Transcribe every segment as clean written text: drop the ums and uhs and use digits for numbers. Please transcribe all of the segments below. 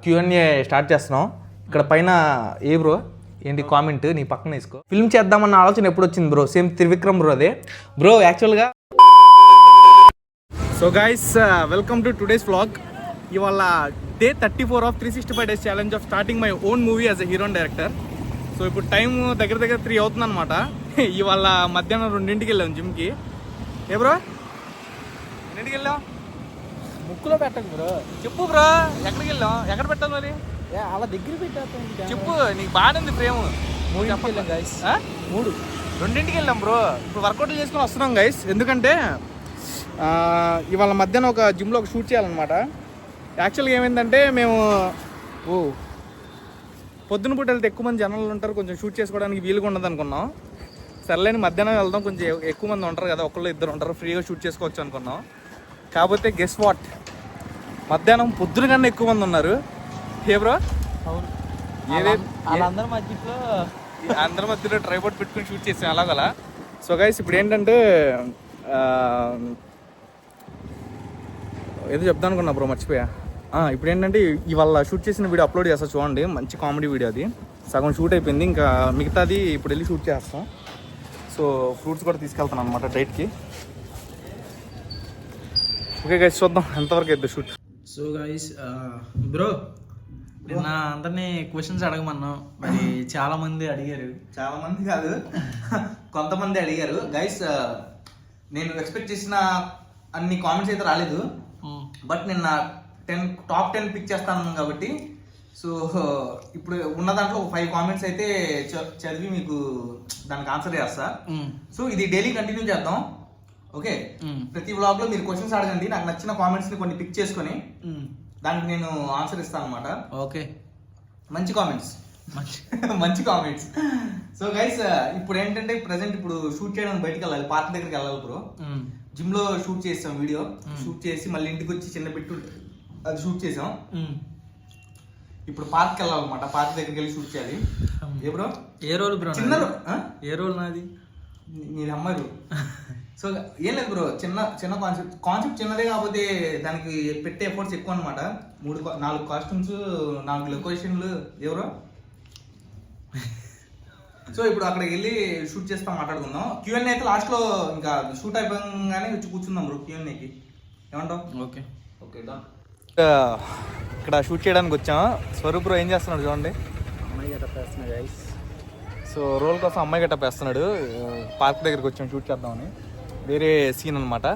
Q&A start చేస్తున్నాం. ఇక్కడ పైన ఏ బ్రో ఏంటి కామెంట్ నీ పక్కన వేసుకో. ఫిల్మ్ చేద్దామన్న ఆలోచన ఎప్పుడు వచ్చింది బ్రో? సేమ్ త్రివిక్రమ్ బ్రో అదే బ్రో యాక్చువల్గా. So guys welcome to today's vlog. ఇవాళ day 34 of 365 days challenge of starting my own movie as a hero and director. So ఇప్పుడు టైం దగ్గర 3 అవుతుంది అనమాట. ఇవాళ మధ్యాహ్నం 2ంటికి వెళ్ళాం జిమ్కి. ఏ బ్రో ఎన్నింటికి వెళ్ళాం? ముక్కులో పెట్టకు బ్రో. చెప్పు బ్రో ఎక్కడికి వెళ్ళాం? ఎక్కడ పెట్టాలి మరి? అలా దగ్గర పెట్టేస్తాం. చెప్పు, నీకు బాగానే ఉంది ప్రేమ. 3ంటికి వెళ్ళాం గైస్. 2ంటికి వెళ్ళాం బ్రో. ఇప్పుడు వర్కౌట్లు చేసుకొని వస్తున్నాం గైస్. ఎందుకంటే ఇవాళ మధ్యాహ్నం ఒక జిమ్లో ఒక షూట్ చేయాలన్నమాట. యాక్చువల్గా ఏమైందంటే మేము పొద్దున పూట వెళ్తే ఎక్కువ మంది జనాలు ఉంటారు, కొంచెం షూట్ చేసుకోవడానికి వీలుగా ఉండదు అనుకున్నాం. సర్లేని మధ్యాహ్నం వెళ్దాం, కొంచెం ఎక్కువ మంది ఉంటారు కదా, ఒకళ్ళు ఇద్దరు ఉంటారు, ఫ్రీగా షూట్ చేసుకోవచ్చు అనుకున్నాం. కాకపోతే గెస్ వాట్, మధ్యాహ్నం పొద్దున కన్నా ఎక్కువ మంది ఉన్నారు. ఏ బ్రో? అవును, అందరి మధ్యలో ట్రైపాడ్ పెట్టుకుని షూట్ చేసాం అలాగలా. సో గైస్ ఇప్పుడు ఏంటంటే ఏదో చెప్దాం అనుకున్నా బ్రో, మర్చిపోయా. ఇప్పుడు ఏంటంటే ఇవాళ షూట్ చేసిన వీడియో అప్లోడ్ చేస్తా చూడండి, మంచి కామెడీ వీడియో. అది సగం షూట్ అయిపోయింది, ఇంకా మిగతాది ఇప్పుడు వెళ్ళి షూట్ చేస్తాం. సో ఫ్రూట్స్ కూడా తీసుకెళ్తాను అనమాట డైట్కి. ఓకే గైస్, చూద్దాం ఎంతవరకు అయితే షూట్. సో గైస్ బ్రో, నిన్న అందరినీ క్వశ్చన్స్ అడగమన్నాం, మరి చాలా మంది అడిగారు. చాలా మంది కాదు, కొంతమంది అడిగారు గైస్. నేను ఎక్స్పెక్ట్ చేసిన అన్ని కామెంట్స్ అయితే రాలేదు, బట్ నిన్న టాప్ 10 పిక్ చేస్తాను కాబట్టి. సో ఇప్పుడు ఉన్న దాంట్లో 5 కామెంట్స్ అయితే చదివి మీకు దానికి ఆన్సర్ చేస్తా. సో ఇది డైలీ కంటిన్యూ చేద్దాం. ఓకే, ప్రతి వ్లాగ్ లో మీరు క్వశ్చన్స్ అడగండి, నాకు నచ్చిన కామెంట్స్ ని కొన్ని పిక్ చేసుకొని దానికి నేను ఆన్సర్ ఇస్తాను అనమాట. ఓకే, మంచి కామెంట్స్. మంచి కామెంట్స్. సో గైస్ ఇప్పుడు ఏంటంటే ప్రెసెంట్ ఇప్పుడు షూట్ చేయడానికి బయటకు వెళ్ళాలి, పార్క్ దగ్గరికి వెళ్ళాలి బ్రో. జిమ్ లో షూట్ చేసాం, వీడియో షూట్ చేసి మళ్ళీ ఇంటికి వచ్చి చిన్న పెట్టు అది షూట్ చేసాం. ఇప్పుడు పార్క్ వెళ్ళాలన్నమాట, పార్క్ దగ్గరికి వెళ్ళి షూట్ చేయాలి. ఏ బ్రో? ఏ రోల్ బ్రో? చిన్న ఏ రోల్ నాది? నీది అమ్మాయి. సో ఏం లేదు బ్రో, చిన్న కాన్సెప్ట్ చిన్నదే, కాకపోతే దానికి పెట్టే ఎఫర్ట్స్ ఎక్కువ అనమాట. 4 కాస్ట్యూమ్స్, 4 లొకేషన్లు. ఎవరో సో ఇప్పుడు అక్కడికి వెళ్ళి షూట్ చేస్తాం, మాట్లాడుకుందాం. Q&A అయితే లాస్ట్ లో ఇంకా షూట్ అయిపోగానే వచ్చి కూర్చుందాం బ్రో Q&Aకి. ఏమంటావు? Okay okay done. ఇక్కడ షూట్ చేయడానికి వచ్చాం. స్వరూప్ బ్రో ఏం చేస్తున్నాడు చూడండి. అమ్మాయి గెటప్ వేస్తున్నా గైస్. సో రోల్ కోసం అమ్మాయి గెటప్ వేస్తున్నాడు. పార్క్ దగ్గరికి వచ్చాం షూట్ చేద్దామని, వేరే సీన్ అనమాట.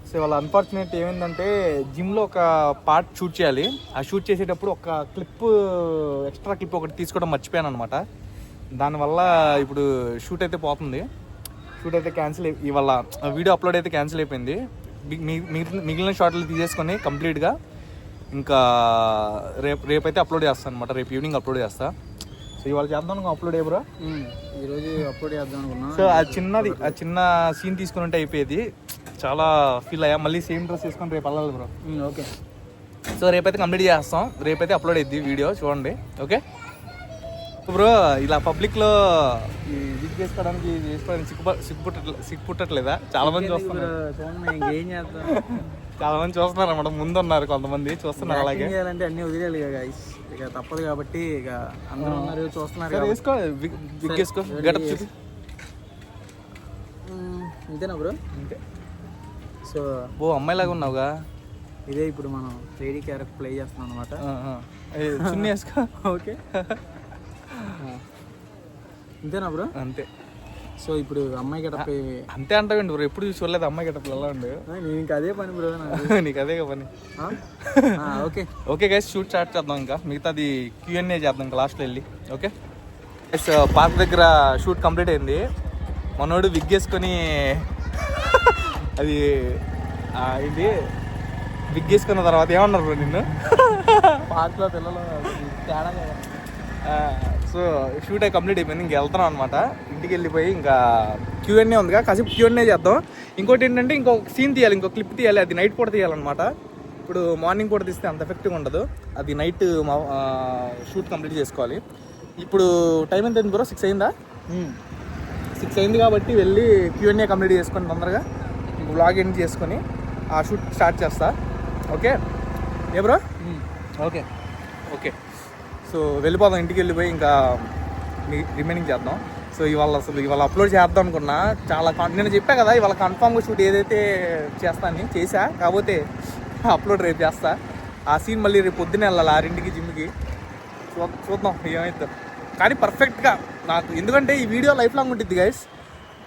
సో వాళ్ళ అన్ఫార్చునేట్ ఏమైందంటే జిమ్లో ఒక పార్ట్ షూట్ చేయాలి. ఆ షూట్ చేసేటప్పుడు ఒక ఎక్స్ట్రా క్లిప్ ఒకటి తీసుకోవడం మర్చిపోయాను అనమాట. దానివల్ల ఇప్పుడు షూట్ అయితే పోతుంది. షూట్ అయితే క్యాన్సిల్ ఇవాళ వీడియో అప్లోడ్ అయితే క్యాన్సిల్ అయిపోయింది. మిగిలిన షార్ట్లు తీసేసుకొని కంప్లీట్గా ఇంకా రేపైతే అప్లోడ్ చేస్తాను అనమాట. రేపు ఈవినింగ్ అప్లోడ్ చేస్తా. సో ఇవాళ చేద్దాం అప్లోడ్ ఏ బ్రో? ఈరోజు అప్లోడ్ చేద్దాం అనుకున్నా. సో ఆ చిన్న సీన్ తీసుకుని ఉంటే అయిపోయేది. చాలా ఫీల్ అయ్యా. మళ్ళీ సేమ్ డ్రెస్ వేసుకొని రేపు వెళ్ళాలి బ్రో. ఓకే, సో రేపైతే కంప్లీట్ చేస్తాం, రేపైతే అప్లోడ్ అయ్యింది వీడియో చూడండి. ఓకే బ్రో, ఇలా పబ్లిక్లో ఈ విజ్ చేసుకోవడానికి సిగ్గుపుట్టట్లేదా? చాలా మంది చూస్తున్నారు. చాలా మంది చూస్తున్నారు అన్నమాట. ముందున్నారు కొంతమంది చూస్తున్నారు. అలాగే అన్ని వదిలేయాలి ఇక తప్పదు కాబట్టి ఇక అందరూ ఉన్నారు చూస్తున్నారు. వేసుకో, విగ్ వేసుకో, గెటప్ చూపి. ఇంతేనా బ్రో? అంతే. సో అమ్మాయిలాగా ఉన్నావుగా. ఇదే ఇప్పుడు మనం లేడీ క్యారెక్టర్ ప్లే చేస్తున్నాం అనమాట. చున్నీ వేసుకో. ఓకే, అంతేనా బ్రో? అంతే. సో ఇప్పుడు అమ్మాయి గెటప్ అంతే అంటావండి బ్రో? ఎప్పుడు చూడలేదు అమ్మాయి గెటప్ ఎలా ఉండు? నేను ఇంకా అదే పని బ్రో. నీకు అదే పని. Okay okay guys, shoot start చేద్దాం. ఇంకా మిగతాది Q&A చేద్దాం ఇంకా లాస్ట్లో వెళ్ళి. ఓకే గైస్, పార్క్ దగ్గర షూట్ కంప్లీట్ అయింది. మనోడు విగ్ వేసుకొని అది ఇది విగ్ వేసుకున్న తర్వాత ఏమన్నారు బ్రో నిన్ను? పార్క్లో పిల్లలు తేడా. సో షూట్ అయి కంప్లీట్ అయిపోయింది, ఇంక వెళ్తున్నాం అనమాట. ఇంటికి వెళ్ళిపోయి ఇంకా Q&A ఉందిగా, కాసేపు Q&A చేద్దాం. ఇంకోటి ఏంటంటే ఇంకొక సీన్ తీయాలి, ఇంకో క్లిప్ తీయాలి. అది నైట్ పూట తీయాలన్నమాట. ఇప్పుడు మార్నింగ్ పూట తీస్తే అంత ఎఫెక్టివ్గా ఉండదు, అది నైట్ షూట్ కంప్లీట్ చేసుకోవాలి. ఇప్పుడు టైం ఎంత అయింది బ్రో? 6 అయిందా? 6 అయింది కాబట్టి వెళ్ళి Q&A కంప్లీట్ చేసుకొని తొందరగా వ్లాగ్ ఎండ్ చేసుకొని ఆ షూట్ స్టార్ట్ చేస్తా. ఓకే ఏ బ్రో? ఓకే ఓకే, సో వెళ్ళిపోదాం, ఇంటికి వెళ్ళిపోయి ఇంకా రిమైనింగ్ చేద్దాం. సో ఇవాళ అప్లోడ్ చేద్దాం అనుకున్నా, చాలా నేను చెప్పా కదా ఇవాళ కన్ఫామ్గా షూట్ ఏదైతే చేస్తానని చేసా, కాకపోతే అప్లోడ్ రేపు చేస్తా. ఆ సీన్ మళ్ళీ రేపు పొద్దున్నే వెళ్ళాలి 6ంటికి జిమ్కి. చూద్దాం ఏమవుతుందో, కానీ పర్ఫెక్ట్గా నాకు, ఎందుకంటే ఈ వీడియో లైఫ్ లాంగ్ ఉంటుంది గైస్.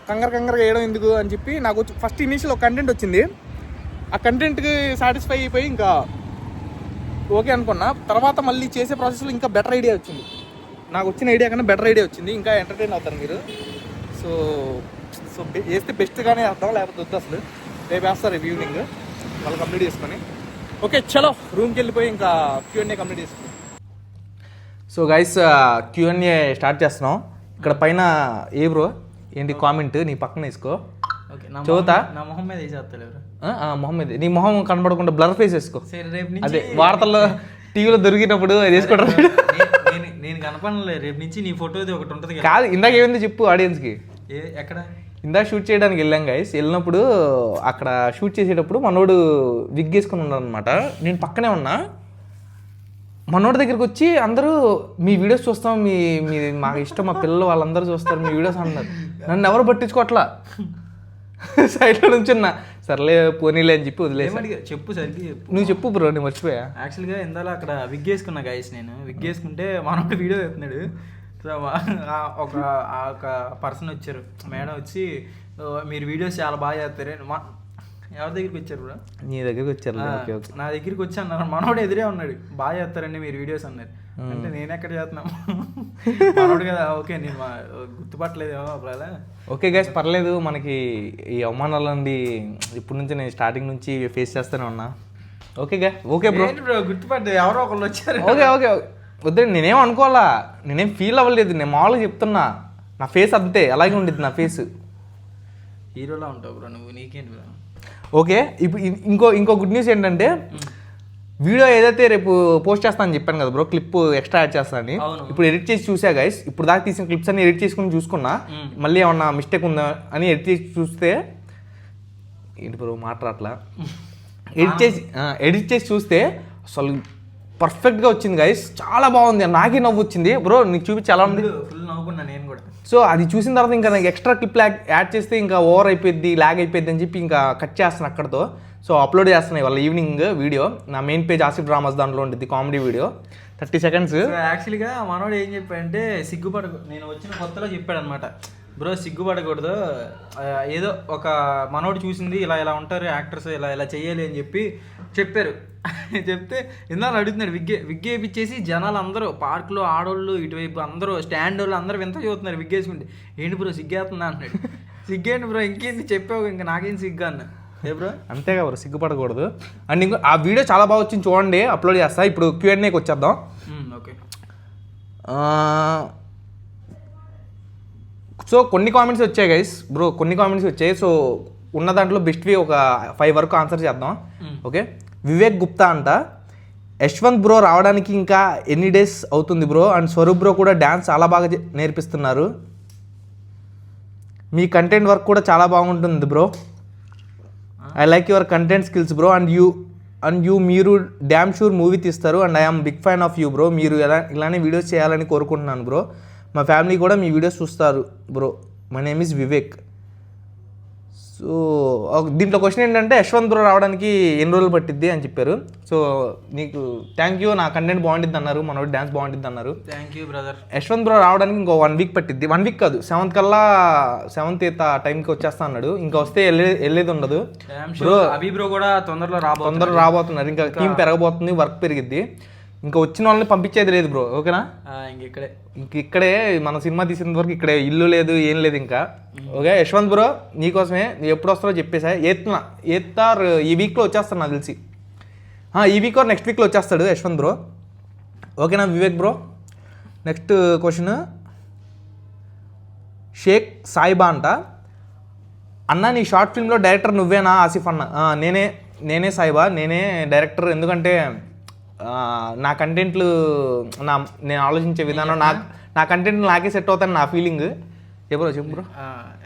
కంగారుగా వేయడం ఎందుకు అని చెప్పి నాకు ఫస్ట్ ఇనీషియల్ ఒక కంటెంట్ వచ్చింది, ఆ కంటెంట్కి సాటిస్ఫై అయిపోయి ఇంకా ఓకే అనుకున్నా. తర్వాత మళ్ళీ చేసే ప్రాసెస్లో ఇంకా బెటర్ ఐడియా వచ్చింది, నాకు వచ్చిన ఐడియా కన్నా బెటర్ ఐడియా వచ్చింది, ఇంకా ఎంటర్టైన్ అవుతారు మీరు. సో చేస్తే బెస్ట్గానే వేద్దాం, లేకపోతే వద్దు అసలు. రేపు వేస్తారు రేపు ఈవినింగ్ వాళ్ళు కంప్లీట్ చేసుకొని. ఓకే చలో రూమ్కి వెళ్ళిపోయి ఇంకా Q&A కంప్లీట్ చేసుకుని. సో గైస్ Q&A స్టార్ట్ చేస్తున్నాం. ఇక్కడ పైన ఏ బ్రో ఏంటి కామెంట్ నీ పక్కన వేసుకో, చదువుతా. నా మొహం మీద వేసేస్తాడు మొహం మీద, నీ మొహం కనబడకుండా బ్లర్ ఫేస్ వేసుకో. రేపు అదే వార్తల్లో టీవీలో దొరికినప్పుడు అది వేసుకుంటారు. నేను కనపడలే, రేపు నుంచి నీ ఫోటో ఒకటి ఉంటుంది కాదు, ఇందాక ఏమైంది చెప్పు ఆడియన్స్కి. ఎక్కడ ఇందాక షూట్ చేయడానికి వెళ్ళాం గైస్. వెళ్ళినప్పుడు అక్కడ షూట్ చేసేటప్పుడు మనోడు విగ్ వేసుకుని ఉన్నాడు అనమాట, నేను పక్కనే ఉన్నా. మనోడి దగ్గరికి వచ్చి అందరూ మీ వీడియోస్ చూస్తాం, మీ మాకు ఇష్టం, మా పిల్లలు వాళ్ళందరూ చూస్తారు మీ వీడియోస్ అన్నారు. నన్ను ఎవరు పట్టించుకోవట్లా, సైడ్లో నుంచున్నా. సర్లే పోనీలే అని చెప్పి వదిలేసి. చెప్పు సరికి చెప్పు, నువ్వు చెప్పు బ్రో, నేను మర్చిపోయా. యాక్చువల్గా ఇందాక అక్కడ విగ్ వేసుకున్నా గైస్, నేను విగ్ వేసుకుంటే మనోడు వీడియో చెప్తున్నాడు. సో ఒక పర్సన్ వచ్చారు, మేడం వచ్చి మీరు వీడియోస్ చాలా బాగా చేస్తారు. ఎవరి దగ్గరికి వచ్చారు బ్రో? నీ దగ్గరికి వచ్చారు. నా దగ్గరికి వచ్చి అన్నారు, మనోడు ఎదురే ఉన్నాడు, బాగా చేస్తారండి మీరు వీడియోస్ అన్నారు. అంటే నేను ఎక్కడ చేస్తున్నాము మనోడు కదా. ఓకే నేను గుర్తుపట్టలేదేమో అప్పుడు. ఓకే గైస్ పర్లేదు, మనకి ఈ అవమానాలు అండి ఇప్పటి నుంచి నేను స్టార్టింగ్ నుంచి ఫేస్ చేస్తూనే ఉన్నా. ఓకే బ్రో గుర్తుపట్టే ఎవరో ఒకళ్ళు వచ్చారు. ఓకే వద్దండి, నేనేం అనుకోవాలా, నేనేం ఫీల్ అవ్వలేదు, నేను మామూలుగా చెప్తున్నా. నా ఫేస్ అంతే, అలాగే ఉండిద్ది నా ఫేస్. హీరోలా ఉంటావు బ్రో నువ్వు, నీకేంటి బ్రో. ఓకే, ఇప్పుడు ఇంకో గుడ్ న్యూస్ ఏంటంటే, వీడియో ఏదైతే రేపు పోస్ట్ చేస్తానని చెప్పాను కదా బ్రో, క్లిప్ ఎక్స్ట్రా యాడ్ చేస్తానని. ఇప్పుడు ఎడిట్ చేసి చూసా గైస్, ఇప్పుడు దాకా తీసిన క్లిప్స్ అన్ని ఎడిట్ చేసుకుని చూసుకున్నా, మళ్ళీ ఏమన్నా మిస్టేక్ ఉందా అని ఎడిట్ చేసి చూస్తే, ఏంటి బ్రో మాట్లాడట్లా, ఎడిట్ చేసి చూస్తే అసలు పర్ఫెక్ట్గా వచ్చింది గైస్, చాలా బాగుంది. నాకే నవ్వు వచ్చింది బ్రో, నీకు చూపించి ఎలా ఉంది. ఫుల్ నవ్వుకున్నా నేను కూడా. సో అది చూసిన తర్వాత ఇంకా నాకు ఎక్స్ట్రా క్లిప్ యాడ్ చేస్తే ఇంకా ఓవర్ అయిపోయింది, ల్యాగ్ అయిపోయింది అని చెప్పి ఇంకా కట్ చేస్తాను అక్కడతో. సో అప్లోడ్ చేస్తున్నాయి వాళ్ళ ఈవినింగ్ వీడియో, నా మెయిన్ పేజ్ ఆసిఫ్ డ్రామాస్, దాంట్లో ఉంటుంది కామెడీ వీడియో 30 seconds. యాక్చువల్గా మనోడు ఏం చెప్పాడంటే, నేను వచ్చిన కొత్తలో చెప్పాడు అనమాట, బ్రో సిగ్గుపడకూడదు, ఏదో ఒక మనోడు చూసింది ఇలా ఉంటారు యాక్టర్స్, ఇలా చెయ్యాలి అని చెప్పారు. చెప్తే ఇందాక అడుగుతున్నాడు, విగ్ వేయించేసి జనాలు అందరూ పార్కులో ఆడోళ్ళు ఇటువైపు అందరూ స్టాండ్ వాళ్ళు అందరూ వింత చూస్తున్నారు విగ్ వేసుకుంటే. ఏంటి బ్రో సిగ్గేస్తుందా అన్నాడు. సిగ్గేంటి బ్రో, ఇంకేంటి చెప్పావు, ఇంకా నాకేం సిగ్గు అన్న. ఏ బ్రో అంతేగా బ్రో, సిగ్గుపడకూడదు. అండ్ ఇంకో ఆ వీడియో చాలా బాగా వచ్చింది, చూడండి, అప్లోడ్ చేస్తా. ఇప్పుడు Q&Aకి వచ్చేద్దాం. ఓకే, సో కొన్ని కామెంట్స్ వచ్చాయి గైస్ బ్రో, కొన్ని కామెంట్స్ వచ్చాయి. సో ఉన్న దాంట్లో బెస్ట్వి ఒక 5 వరకు ఆన్సర్ చేద్దాం. ఓకే, వివేక్ గుప్తా అంట, యశ్వంత్ బ్రో రావడానికి ఇంకా ఎన్ని డేస్ అవుతుంది బ్రో, అండ్ స్వరూప్ బ్రో కూడా డ్యాన్స్ చాలా బాగా నేర్పిస్తున్నారు, మీ కంటెంట్ వర్క్ కూడా చాలా బాగుంటుంది bro, I like your content skills bro, and you మీరు డ్యామ్ షూర్ మూవీ తీస్తారు, and I'm big fan of you bro, మీరు ఇలానే వీడియోస్ చేయాలని కోరుకుంటున్నాను బ్రో, మా ఫ్యామిలీ కూడా మీ వీడియోస్ చూస్తారు bro, my name is Vivek. So దీంట్లో క్వశ్చన్ ఏంటంటే, యశ్వంత్ బ్రో రావడానికి ఎన్ని రోజులు పట్టిద్ది అని చెప్పారు. సో నీకు థ్యాంక్ యూ, నా కంటెంట్ బాగుంటుంది అన్నారు, మనోడు డ్యాన్స్ బాగుంటుంది అన్నారు. Thank you brother. Yashwant bro రావడానికి ఇంకో 1 వీక్ పట్టిద్ది, 1 వీక్ కాదు 7th కల్లా 7th 8th ఆ టైంకి వచ్చేస్తా అన్నాడు. ఇంకా వస్తే వెళ్ళేది ఉండదు బ్రో. అభి బ్రో కూడా తొందరలో రాబోతున్నారు, ఇంకా టీం పెరగబోతుంది, వర్క్ పెరిగిద్ది, ఇంకా వచ్చిన వాళ్ళని పంపించేది లేదు బ్రో. ఓకేనా, ఇక్కడే మన సినిమా తీసిన వరకు ఇక్కడే, ఇల్లు లేదు ఏం లేదు ఇంకా. ఓకే యశ్వంత్ బ్రో, నీకోసమే, నీ ఎప్పుడు వస్తారో చెప్పేసా. 8th ఆర్ ఈ వీక్లో వచ్చేస్తాను నాకు తెలిసి, ఈ వీక్ ఆర్ నెక్స్ట్ వీక్లో వచ్చేస్తాడు యశ్వంత్ బ్రో. ఓకేనా Vivek bro. Next question, Shaik Saiba అంట, అన్న నీ షార్ట్ ఫిల్మ్లో డైరెక్టర్ నువ్వేనా ఆసిఫ్ అన్న? నేనే సాయిబా, నేనే డైరెక్టర్. ఎందుకంటే నా కంటెంట్లు నేను ఆలోచించే విధానం, నా కంటెంట్ నాకే సెట్ అవుతాను నా ఫీలింగ్. చెప్పు బ్రో.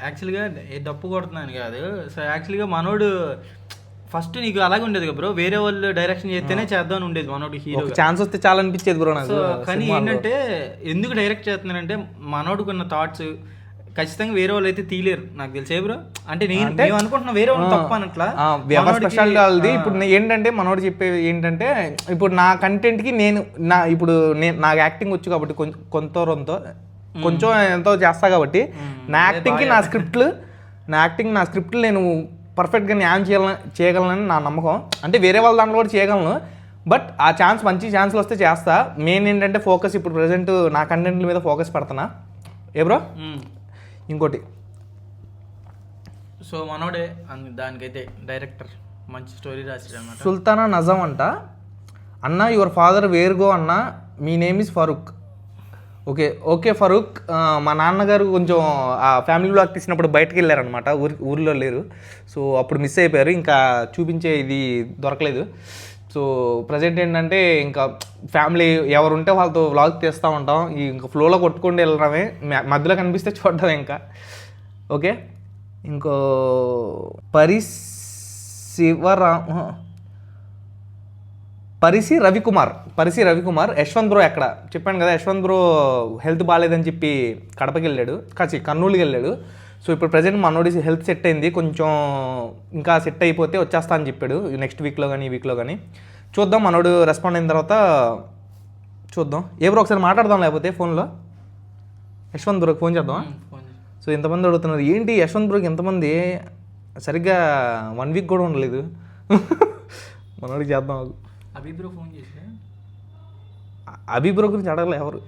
యాక్చువల్గా డప్పు కొడుతున్నాను కాదు. సో యాక్చువల్గా మనోడు ఫస్ట్ నీకు అలాగే ఉండేది బ్రో, వేరే వాళ్ళు డైరెక్షన్ చేస్తేనే చేద్దాం అని ఉండేది మనోడు హీరో. ఛాన్స్ వస్తే చాలా అనిపించేది బ్రో నాకు. కానీ ఏంటంటే ఎందుకు డైరెక్ట్ చేస్తున్నానంటే మనోడుకున్న థాట్స్ ఖచ్చితంగా వేరే వాళ్ళు అయితే తీయలేరు నాకు తెలిసే బ్రో. అంటే నేను అనుకుంటున్నా వేరే వాళ్ళు తప్ప అనట్లా, ఎవరి స్పెషాలిటీ వాళ్ళది. ఇప్పుడు ఏంటంటే మనోడు చెప్పేది ఏంటంటే, ఇప్పుడు నా కంటెంట్కి నేను నాకు యాక్టింగ్ వచ్చు కాబట్టి కొంచెం ఎంతో చేస్తా కాబట్టి నా యాక్టింగ్కి నా స్క్రిప్ట్లు నేను పర్ఫెక్ట్గా న్యాయం చేయగలనని నా నమ్మకం. అంటే వేరే వాళ్ళ దాంట్లో కూడా చేయగలను, బట్ ఆ ఛాన్స్ మంచి ఛాన్స్లు వస్తే చేస్తా. మెయిన్ ఏంటంటే ఫోకస్ ఇప్పుడు ప్రజెంట్ నా కంటెంట్ల మీద ఫోకస్ పెడుతున్నా. ఏ బ్రో ఇంకోటి సో మనోడే దానికైతే డైరెక్టర్ మంచి స్టోరీ రాశాడు అన్నమాట. సుల్తానా నజం అంట. అన్న యువర్ ఫాదర్ వేర్గో అన్న, మీ name is Farooq. Okay Farooq. మా నాన్నగారు కొంచెం ఆ ఫ్యామిలీ బ్లాగ్ తీసినప్పుడు బయటకు వెళ్ళారనమాట, ఊర్లో లేరు. సో అప్పుడు మిస్ అయిపోయారు, ఇంకా చూపించే ఇది దొరకలేదు. సో ప్రజెంట్ ఏంటంటే ఇంకా ఫ్యామిలీ ఎవరుంటే వాళ్ళతో వ్లాగ్ తీస్తూ ఉంటాం, ఇంకా ఫ్లోలో కొట్టుకుంటూ వెళ్ళడమే, మధ్యలో కనిపిస్తే చూడడం ఇంకా. ఓకే ఇంకో పరిసి రవికుమార్. యశ్వంత్ బ్రో ఎక్కడ చెప్పాను కదా, యశ్వంత్ బ్రో హెల్త్ బాగాలేదని చెప్పి కడపకి వెళ్ళాడు, కర్నూలుకి వెళ్ళాడు. సో ఇప్పుడు ప్రజెంట్ మనోడి హెల్త్ సెట్ అయింది, కొంచెం ఇంకా సెట్ అయిపోతే వచ్చేస్తా అని చెప్పాడు నెక్స్ట్ వీక్లో కానీ ఈ వీక్లో కానీ. చూద్దాం, మనోడు రెస్పాండ్ అయిన తర్వాత చూద్దాం. ఏ బ్రో ఒకసారి మాట్లాడదాం, లేకపోతే ఫోన్లో యశ్వంత్ బ్రోకి ఫోన్ చేద్దాం. సో ఎంతమంది అడుగుతున్నారు ఏంటి యశ్వంత్ బ్రోకి ఎంతమంది, సరిగ్గా 1 వీక్ కూడా ఉండలేదు. మనోడికి చేద్దాం. అభి బ్రో ఫోన్ చేసి అభి బ్రో గురించి అడగలే ఎవరు.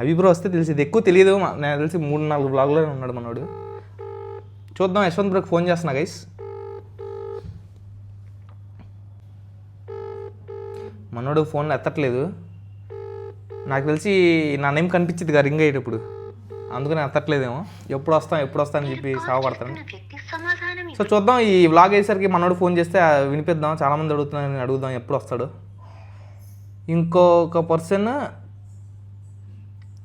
అభి బ్రో వస్తే తెలిసేది, ఎక్కువ తెలియదు నాకు తెలిసి 3-4 బ్లాగ్లోనే ఉన్నాడు మనోడు. చూద్దాం, యశ్వంత్ బ్రోకి ఫోన్ చేస్తున్నా గైస్. మనోడు ఫోన్లో ఎత్తట్లేదు, నాకు తెలిసి నా నేమ్ కనిపించింది కదా రింగ్ అయ్యేటప్పుడు, అందుకని ఎత్తట్లేదేమో. ఎప్పుడు వస్తా అని చెప్పి సావపడతాను. సో చూద్దాం, ఈ వ్లాగ్ అయ్యేసరికి మనోడు ఫోన్ చేస్తే వినిపిద్దాం. చాలామంది అడుగుతున్నారని అడుగుదాం ఎప్పుడు వస్తాడు. ఇంకొక పర్సన్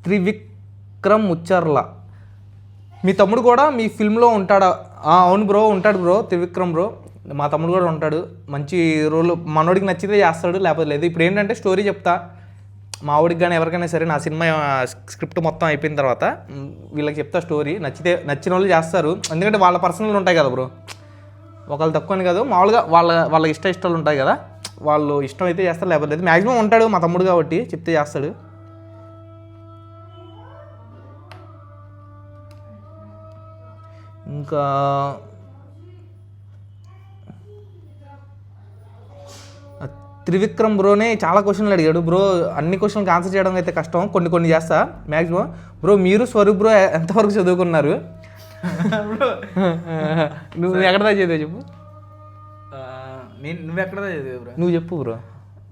త్రివిక్రమ్ ముచ్చర్ల, మీ తమ్ముడు కూడా మీ ఫిల్మ్లో ఉంటాడా? అవును బ్రో, ఉంటాడు బ్రో, త్రివిక్రమ్ బ్రో మా తమ్ముడు కూడా ఉంటాడు. మంచి రోల్, మనోడికి నచ్చితే చేస్తాడు, లేకపోతే లేదు. ఇప్పుడు ఏంటంటే స్టోరీ చెప్తా, మా ఆవిడికి కానీ ఎవరికైనా సరే నా సినిమా స్క్రిప్ట్ మొత్తం అయిపోయిన తర్వాత వీళ్ళకి చెప్తా స్టోరీ, నచ్చిన వాళ్ళు చేస్తారు. ఎందుకంటే వాళ్ళ పర్సనల్ ఉంటాయి కదా బ్రో, ఒకళ్ళు తక్కువ అని కాదు, మామూలుగా వాళ్ళ ఇష్టాలు ఉంటాయి కదా, వాళ్ళు ఇష్టం అయితే చేస్తారు, లేకపోతే లేదు. మ్యాక్సిమం ఉంటాడు మా తమ్ముడు కాబట్టి చెప్తే చేస్తాడు. ఇంకా త్రివిక్రమ్ బ్రోనే చాలా క్వశ్చన్లు అడిగాడు బ్రో. అన్ని క్వశ్చన్కి ఆన్సర్ చేయడం అయితే కష్టం, కొన్ని చేస్తా మ్యాక్సిమం. బ్రో మీరు స్వరూప్ బ్రో ఎంతవరకు చదువుకున్నారు? నువ్వు ఎక్కడ చదివావు చెప్పు. నువ్వు ఎక్కడ చదివావు బ్రో? నువ్వు చెప్పు బ్రో.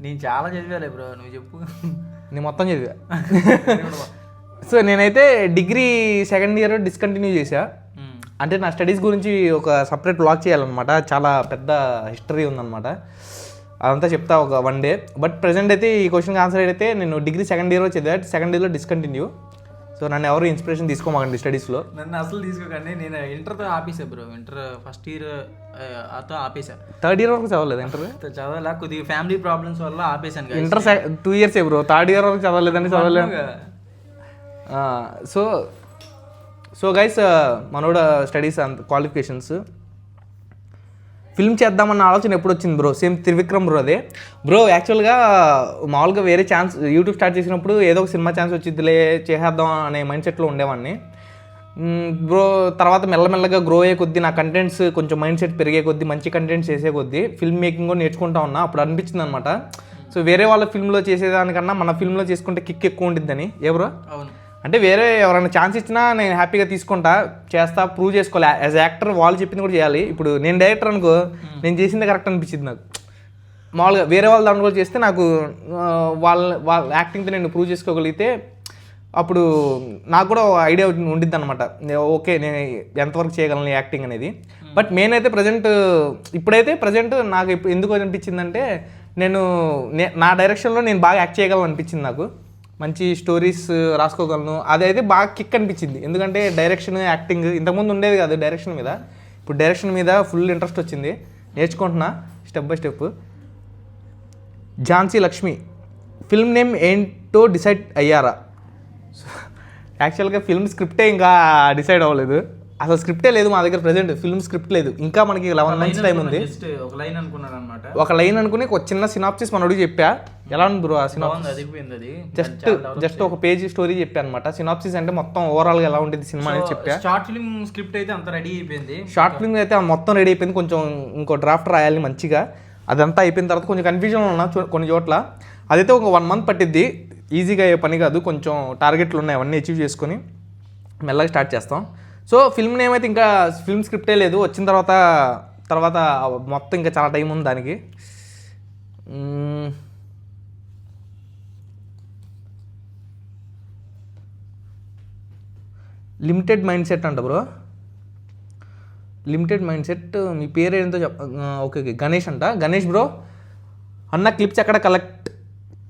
నేను చాలా చదివాలే బ్రో, నువ్వు చెప్పు. నేను మొత్తం చదివా. సో నేనైతే డిగ్రీ 2nd ఇయర్ డిస్కంటిన్యూ చేశా. అంటే నా స్టడీస్ గురించి ఒక సపరేట్ బ్లాగ్ చేయాలన్నమాట, చాలా పెద్ద హిస్టరీ ఉందన్నమాట, అదంతా చెప్తా ఒక 1 డే. బట్ ప్రజెంట్ అయితే ఈ క్వశ్చన్కి ఆన్సర్ అయితే నేను డిగ్రీ 2nd ఇయర్లో చదివా, 2nd ఇయర్లో డిస్కంటిన్యూ. సో నన్ను ఎవరు ఇన్స్పిరేషన్ తీసుకోమాకండి స్టడీస్లో. నన్ను అసలు తీసుకోకండి, నేను ఇంటర్తో ఆపేసా బ్రో. ఇంటర్ ఫస్ట్ ఇయర్ అతో ఆపేసా. 3rd ఇయర్ వరకు చదవలేదు ఇంటర్? చదవలే, కొద్దిగా ఫ్యామిలీ ప్రాబ్లమ్స్ వల్ల ఆపేసాను. Inter 2 years bro, 3rd year వరకు చదవలేదని చదవలేదు. సో గైస్ మనోడ స్టడీస్ అంత క్వాలిఫికేషన్స్. ఫిల్మ్ చేద్దామన్న ఆలోచన ఎప్పుడు వచ్చింది బ్రో? సేమ్ త్రివిక్రమ్ బ్రో అదే బ్రో. యాక్చువల్గా మామూలుగా వేరే ఛాన్స్ యూట్యూబ్ స్టార్ట్ చేసినప్పుడు ఏదో ఒక సినిమా ఛాన్స్ వచ్చిద్దిలే చేసేద్దాం అనే మైండ్ సెట్లో ఉండేవాడిని బ్రో. తర్వాత మెల్లమెల్లగా గ్రో అయ్యే కొద్దీ నా కంటెంట్స్ కొంచెం మైండ్ సెట్ పెరిగే కొద్దీ, మంచి కంటెంట్స్ చేసే కొద్దీ ఫిల్మ్ మేకింగ్ కూడా నేర్చుకుంటా ఉన్నా. అప్పుడు అనిపించింది అనమాట, సో వేరే వాళ్ళ ఫిల్మ్లో చేసేదానికన్నా మన ఫిల్మ్లో చేసుకుంటే కిక్ ఎక్కువ ఉండిద్దని. ఏ బ్రో? అవును. అంటే వేరే ఎవరైనా ఛాన్స్ ఇచ్చినా నేను హ్యాపీగా తీసుకుంటా, చేస్తా, ప్రూవ్ చేసుకోవాలి. యాజ్ యాక్టర్ వాళ్ళు చెప్పింది కూడా చేయాలి. ఇప్పుడు నేను డైరెక్టర్ అనుకో, నేను చేసింది కరెక్ట్ అనిపించింది నాకు. మామూలుగా వేరే వాళ్ళ దాంట్లో కూడా చేస్తే నాకు వాళ్ళ యాక్టింగ్తో నేను ప్రూవ్ చేసుకోగలిగితే అప్పుడు నాకు కూడా ఐడియా ఉండిద్ది అనమాట, ఓకే నేను ఎంతవరకు చేయగలను యాక్టింగ్ అనేది. బట్ మెయిన్ అయితే ఇప్పుడైతే ప్రజెంట్ నాకు ఎందుకు అనిపించిందంటే నా డైరెక్షన్లో నేను బాగా యాక్ట్ చేయగలను అనిపించింది నాకు. మంచి స్టోరీస్ రాసుకోగలను, అదైతే బాగా కిక్ అనిపించింది. ఎందుకంటే డైరెక్షన్ యాక్టింగ్ ఇంతకుముందు ఉండేది కాదు డైరెక్షన్ మీద, ఇప్పుడు డైరెక్షన్ మీద ఫుల్ ఇంట్రెస్ట్ వచ్చింది. నేర్చుకుంటున్నా step by step. Jhansi Lakshmi, film name ఏంటో డిసైడ్ అయ్యారా? యాక్చువల్గా ఫిల్మ్ స్క్రిప్టే ఇంకా డిసైడ్ అవ్వలేదు, అసలు స్క్రిప్టే లేదు మా దగ్గర ప్రజెంట్. ఫిల్మ్ స్క్రిప్ట్ లేదు ఇంకా, మనకి 11 మంత్స్ టైం ఉంది. ఒక లైన్ అనుకున్నాను అనమాట, ఒక లైన్ అనుకుని ఒక చిన్న సినాప్సిస్ మనోడికి చెప్పా. ఎలా ఉంది బ్రో ఆ సినాప్సిస్? జస్ట్ ఒక పేజీ స్టోరీ చెప్పా అనమాట. సినాప్సిస్ అంటే మొత్తం ఓవరాల్గా ఎలా ఉంటుంది సినిమా అనేది చెప్పా. షార్ట్ ఫిల్మ్ స్క్రిప్ట్ అయితే అంత రెడీ అయిపోయింది. షార్ట్ ఫిల్మ్ అయితే మొత్తం రెడీ అయిపోయింది. కొంచెం ఇంకో డ్రాఫ్ట్ రాయాలి మంచిగా. అదంతా అయిపోయిన తర్వాత కొంచెం కన్ఫ్యూజన్ ఉన్నా కొన్ని చోట్ల. అదైతే ఒక 1 month పట్టిద్ది, ఈజీగా అయ్యే పని కాదు. కొంచెం టార్గెట్లు ఉన్నాయి, అవన్నీ అచీవ్ చేసుకొని మెల్లగా స్టార్ట్ చేస్తాం. సో ఫిల్మ్ నేమ్ అయితే ఇంకా ఫిల్మ్ స్క్రిప్టే లేదు, వచ్చిన తర్వాత మొత్తం ఇంకా చాలా టైం ఉంది దానికి. లిమిటెడ్ మైండ్ సెట్ అంట బ్రో, లిమిటెడ్ మైండ్ సెట్. మీ పేరు ఏంటో ఓకే గణేష్ అంట. గణేష్ బ్రో, అన్న క్లిప్స్ ఎక్కడ కలెక్ట్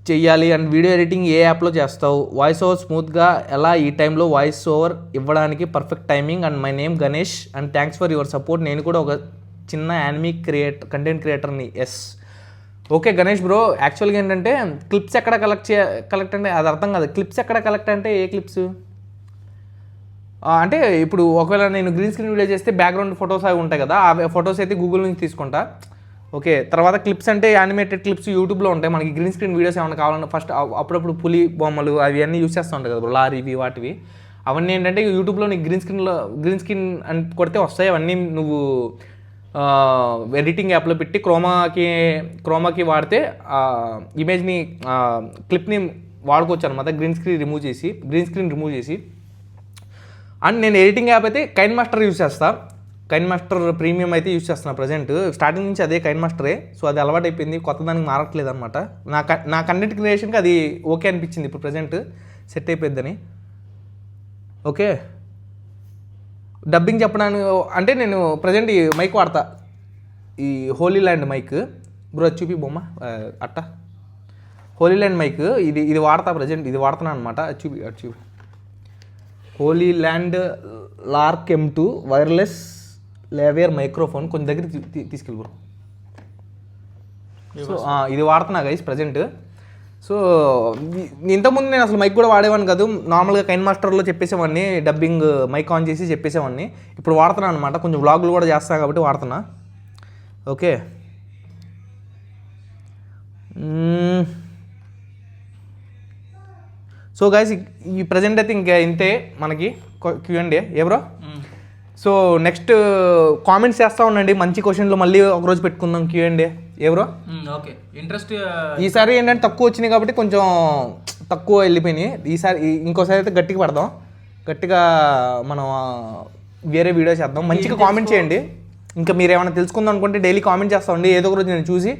చెయ్యాలి అండ్ వీడియో ఎడిటింగ్ ఏ యాప్లో చేస్తావు? వాయిస్ ఓవర్ స్మూత్గా ఎలా ఈ టైంలో వాయిస్ ఓవర్ ఇవ్వడానికి perfect timing. And my name Ganesh and thanks for your support. నేను కూడా ఒక చిన్న యానిమీ కంటెంట్ క్రియేటర్ని. ఎస్ ఓకే గణేష్ బ్రో, యాక్చువల్గా ఏంటంటే క్లిప్స్ ఎక్కడ కలెక్ట్ అంటే అది అర్థం కాదు. క్లిప్స్ ఎక్కడ కలెక్ట్ అంటే ఏ క్లిప్స్ అంటే ఇప్పుడు ఒకవేళ నేను గ్రీన్ స్క్రీన్ వీడియో చేస్తే బ్యాక్గ్రౌండ్ ఫొటోస్ అవి ఉంటాయి కదా, ఆ ఫొటోస్ అయితే గూగుల్ నుంచి తీసుకుంటా. ఓకే, తర్వాత క్లిప్స్ అంటే యానిమేటెడ్ క్లిప్స్ యూట్యూబ్లో ఉంటాయి. మనకి గ్రీన్ స్క్రీన్ వీడియోస్ ఏమైనా కావాలన్నా ఫస్ట్ అప్పుడప్పుడు పులి బొమ్మలు అవి అన్నీ యూస్ చేస్తూ ఉంటాయి కదా, లారీవి వాటివి. అవన్నీ ఏంటంటే యూట్యూబ్లో నీకు గ్రీన్ స్క్రీన్ అని కొడితే వస్తాయి. అవన్నీ నువ్వు ఎడిటింగ్ యాప్లో పెట్టి క్రోమాకి వాడితే ఇమేజ్ని క్లిప్ని వాడుకోవచ్చు అనమాట. గ్రీన్ స్క్రీన్ రిమూవ్ చేసి. అండ్ నేను ఎడిటింగ్ యాప్ అయితే కైన్ మాస్టర్ యూస్ చేస్తాను. కైన్ మాస్టర్ ప్రీమియం అయితే యూస్ చేస్తున్నా ప్రజెంట్. స్టార్టింగ్ నుంచి అదే కైన్ మాస్టరే. సో అది అలవాటు అయిపోయింది, కొత్త దానికి మారట్లేదు అనమాట. నా కంటెంట్ క్రియేషన్కి అది ఓకే అనిపించింది ఇప్పుడు ప్రజెంట్, సెట్ అయిపోద్దని. ఓకే, డబ్బింగ్ చెప్పడానికి అంటే నేను ప్రజెంట్ ఈ మైక్ వాడతా, ఈ హోలీ ల్యాండ్ మైక్. బ్రో చూపి బొమ్మ అట్ట హోలీ ల్యాండ్ మైక్ ఇది వాడతా ప్రజెంట్, ఇది వాడుతున్నాను అనమాట. చూపి Hollyland Lark M2 wireless lavalier microphone. కొంచెం దగ్గర తీసుకెళ్ళి బ్రో. సో ఇది వాడుతున్నా గైస్ ప్రజెంట్. సో ఇంతకుముందు నేను అసలు మైక్ కూడా వాడేవాడిని కాదు, నార్మల్గా కైన్ మాస్టర్లో చెప్పేసేవాడిని, డబ్బింగ్ మైక్ ఆన్ చేసి చెప్పేసేవాడిని. ఇప్పుడు వాడుతున్నాను అనమాట, కొంచెం వ్లాగులు కూడా చేస్తాను కాబట్టి వాడుతున్నా. ఓకే, సో గైస్ ఈ ప్రజెంట్ అయితే ఇంకా ఇంతే మనకి Q&A. ఏ బ్రో? సో నెక్స్ట్ కామెంట్స్ చేస్తూ ఉండండి, మంచి క్వశ్చన్లు మళ్ళీ ఒకరోజు పెట్టుకుందాం Q&A. ఏ బ్రో? ఓకే, ఇంట్రెస్ట్ ఈసారి ఏంటంటే తక్కువ వచ్చినాయి కాబట్టి కొంచెం తక్కువ వెళ్ళిపోయినాయి. ఇంకోసారి అయితే గట్టిగా మనం వేరే వీడియో చేద్దాం. మంచిగా కామెంట్ చేయండి. ఇంకా మీరు ఏమైనా తెలుసుకుందాం అనుకుంటే డైలీ కామెంట్ చేస్తూ ఉండి, ఏదో ఒక రోజు నేను చూసి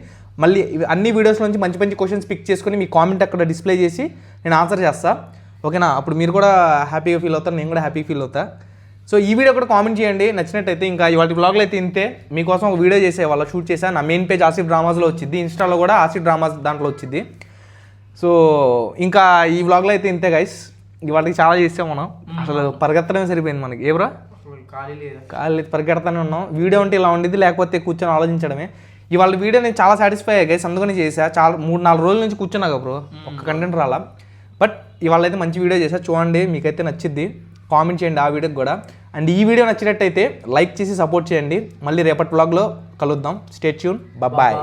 మళ్ళీ అన్ని వీడియోస్ నుంచి మంచి క్వశ్చన్స్ పిక్ చేసుకుని మీ కామెంట్ అక్కడ డిస్ప్లే చేసి నేను ఆన్సర్ చేస్తాను. ఓకేనా? అప్పుడు మీరు కూడా హ్యాపీగా ఫీల్ అవుతారు, నేను కూడా హ్యాపీగా ఫీల్ అవుతా. సో ఈ వీడియో కూడా కామెంట్ చేయండి నచ్చినట్టయితే. ఇంకా ఇవాళ వ్లాగ్లో అయితే ఇంతే. మీకోసం ఒక వీడియో వాళ్ళ షూట్ చేశాను. నా మెయిన్ పేజ్ ఆసిఫ్ డ్రామాస్లో వచ్చింది, ఇన్స్టాలో కూడా ఆసిఫ్ డ్రామాస్ దాంట్లో వచ్చింది. సో ఇంకా ఈ వ్లాగ్లో అయితే ఇంతే గైస్. ఇవాళకి చాలా చేసాం మనం, అసలు పరిగెత్తడమే సరిపోయింది మనకి. ఏ బ్రో? ఖాళీ పరిగెడతానే ఉన్నాం. వీడియో అంటే ఇలా ఉండేది, లేకపోతే కూర్చొని ఆలోచించడమే. ఇవాళ వీడియో నేను చాలా సాటిస్ఫై అయ్యా గైస్, అందుకని చేసా. చాలా 3-4 రోజుల నుంచి కూర్చున్నా బ్రో, ఒక్క కంటెంట్ రాలా. బట్ ఇవాళ అయితే మంచి వీడియో చేసా, చూడండి మీకైతే నచ్చిద్ది. కామెంట్ చేయండి ఆ వీడియోకి కూడా. అండ్ ఈ వీడియో నచ్చినట్టయితే లైక్ చేసి సపోర్ట్ చేయండి. మళ్ళీ రేపటి వ్లాగ్లో కలుద్దాం. Stay tune, bye.